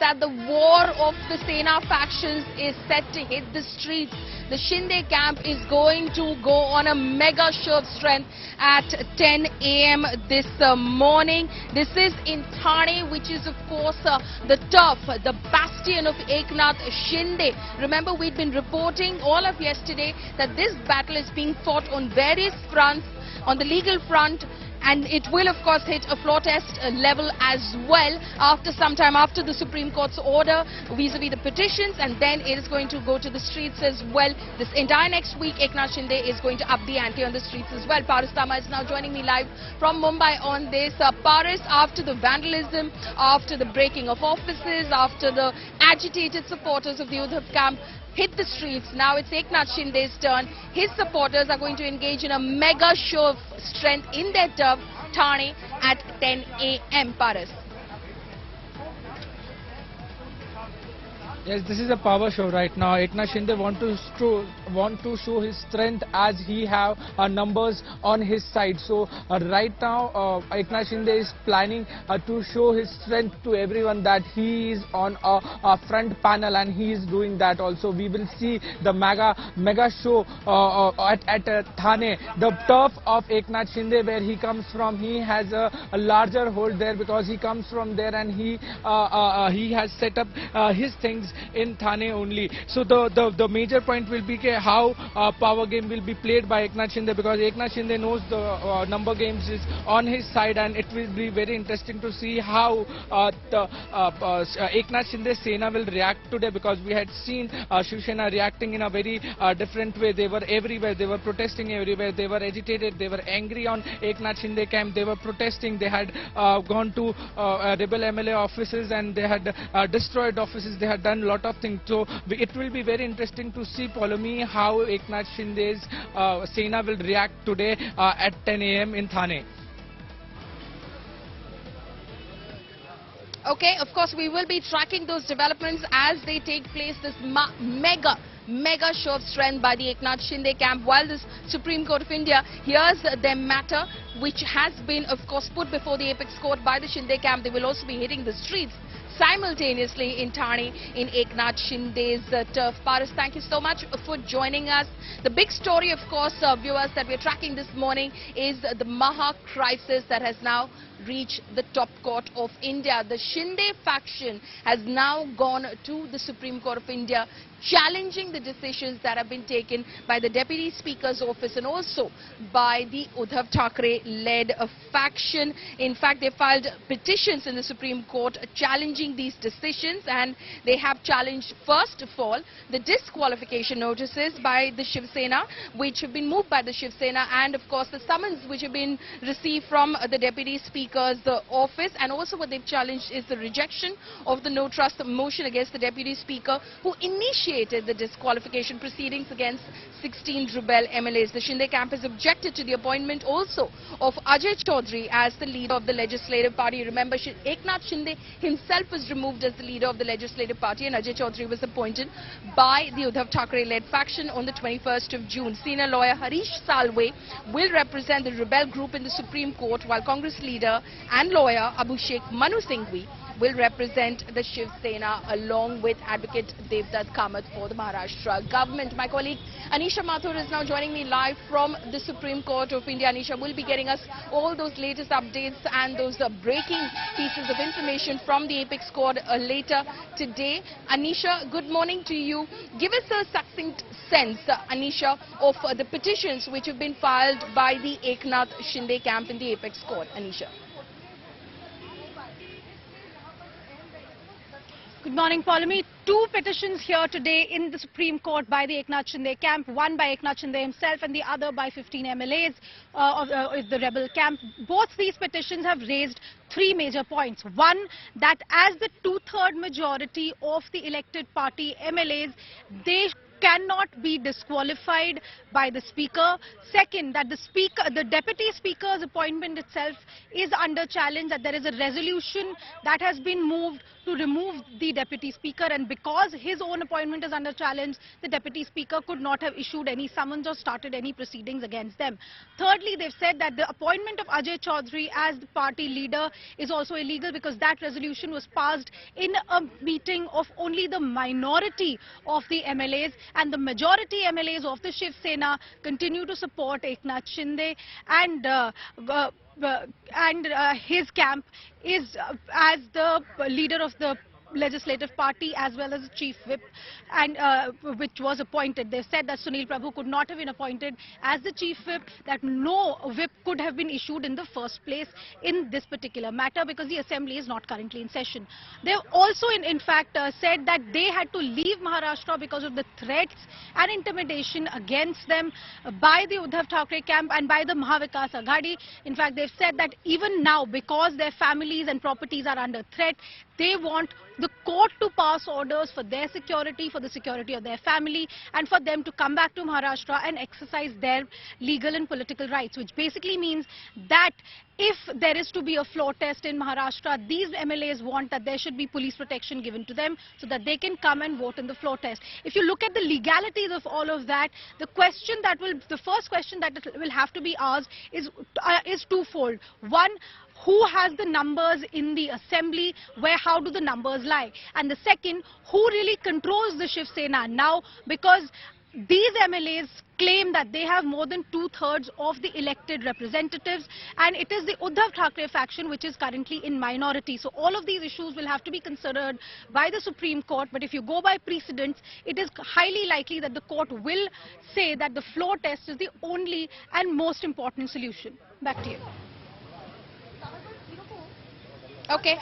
that the war of the Sena factions is set to hit the streets. The Shinde camp is going to go on a mega show of strength at 10 a.m. this morning. This is in Thane, which is of course the turf, the bastion of Eknath Shinde. Remember, we'd been reporting all of yesterday that this battle is being fought on various fronts, on the legal front, and it will of course hit a floor test level as well after some time, after the Supreme Court's order vis-a-vis the petitions, and then it is going to go to the streets as well. This entire next week, Eknath Shinde is going to up the ante on the streets as well. Paris Tama is now joining me live from Mumbai on this. Paris, after the vandalism, after the breaking of offices, after the agitated supporters of the Uddhav camp hit the streets, now it's Eknath Shinde's turn. His supporters are going to engage in a mega show of strength in their turf, Thane, at 10 a.m. Paris. Yes, this is a power show right now. Eknath Shinde want to show his strength as he have numbers on his side. So right now Eknath Shinde is planning to show his strength to everyone, that he is on a front panel, and he is doing that also. We will see the mega show at Thane, the turf of Eknath Shinde, where he comes from. He has a larger hold there because he comes from there, and he has set up his things in Thane only. So the major point will be how power game will be played by Eknath Shinde, because Eknath Shinde knows the number games is on his side, and it will be very interesting to see how the Eknath Shinde Sena will react today, because we had seen Shiv Sena reacting in a very different way. They were everywhere, they were protesting everywhere, they were agitated, they were angry on Eknath Shinde camp, they were protesting, they had gone to rebel MLA offices, and they had destroyed offices, they had done lot of things. So it will be very interesting to see, follow me, how Eknath Shinde's Sena will react today at 10 a.m. in Thane. Okay, of course we will be tracking those developments as they take place. This mega show of strength by the Eknath Shinde camp, while this Supreme Court of India hears their matter, which has been of course put before the apex court by the Shinde camp. They will also be hitting the streets simultaneously in Thane, in Eknath Shinde's turf. Paris, thank you so much for joining us. The big story, of course, viewers, that we're tracking this morning is the Maha crisis that has now reached the top court of India. The Shinde faction has now gone to the Supreme Court of India, challenging the decisions that have been taken by the Deputy Speaker's office and also by the Uddhav Thackeray-led faction. In fact, they filed petitions in the Supreme Court challenging these decisions, and they have challenged, first of all, the disqualification notices by the Shiv Sena, which have been moved by the Shiv Sena, and of course the summons which have been received from the Deputy Speaker's office. And also what they've challenged is the rejection of the no trust motion against the Deputy Speaker, who initiated the disqualification proceedings against 16 rebel MLAs. The Shinde camp has objected to the appointment also of Ajay Chaudhary as the leader of the Legislative Party. Remember, Eknath Shinde himself was removed as the leader of the Legislative Party, and Ajay Chaudhary was appointed by the Uddhav Thackeray-led faction on the 21st of June. Senior lawyer Harish Salve will represent the rebel group in the Supreme Court, while Congress leader and lawyer Abhishek Singhvi will represent the Shiv Sena along with Advocate Devdutt Kamath for the Maharashtra government. My colleague Anisha Mathur is now joining me live from the Supreme Court of India. Anisha will be getting us all those latest updates and those breaking pieces of information from the apex court later today. Anisha, good morning to you. Give us a succinct sense, Anisha, of the petitions which have been filed by the Eknath Shinde camp in the apex court. Anisha. Good morning, Paulomi. Two petitions here today in the Supreme Court by the Eknath Shinde camp, one by Eknath Shinde himself and the other by 15 MLAs of the rebel camp. Both these petitions have raised three major points. One, that as the two-third majority of the elected party MLAs, they cannot be disqualified by the speaker. Second, that the deputy speaker's appointment itself is under challenge, that there is a resolution that has been moved to remove the deputy speaker, and because his own appointment is under challenge, the deputy speaker could not have issued any summons or started any proceedings against them. Thirdly, they've said that the appointment of Ajay Chaudhary as the party leader is also illegal because that resolution was passed in a meeting of only the minority of the MLAs, and the majority MLAs of the Shiv Sena continue to support Eknath Shinde, and his camp is as the leader of the legislative party as well as the chief whip, and which was appointed. They said that Sunil Prabhu could not have been appointed as the chief whip, that no whip could have been issued in the first place in this particular matter because the assembly is not currently in session. They've also in fact said that they had to leave Maharashtra because of the threats and intimidation against them by the Uddhav Thackeray camp and by the Mahavikas Aghadi. In fact, they've said that even now, because their families and properties are under threat, they want the court to pass orders for their security, for the security of their family, and for them to come back to Maharashtra and exercise their legal and political rights, which basically means that if there is to be a floor test in Maharashtra, these MLAs want that there should be police protection given to them so that they can come and vote in the floor test. If you look at the legalities of all of that, the first question that will have to be asked is twofold. One, who has the numbers in the assembly, how do the numbers lie? And the second, who really controls the Shiv Sena now, because these MLAs claim that they have more than 2/3 of the elected representatives, and it is the Uddhav Thackeray faction which is currently in minority. So all of these issues will have to be considered by the Supreme Court, but if you go by precedents, it is highly likely that the court will say that the floor test is the only and most important solution. Back to you. Okay.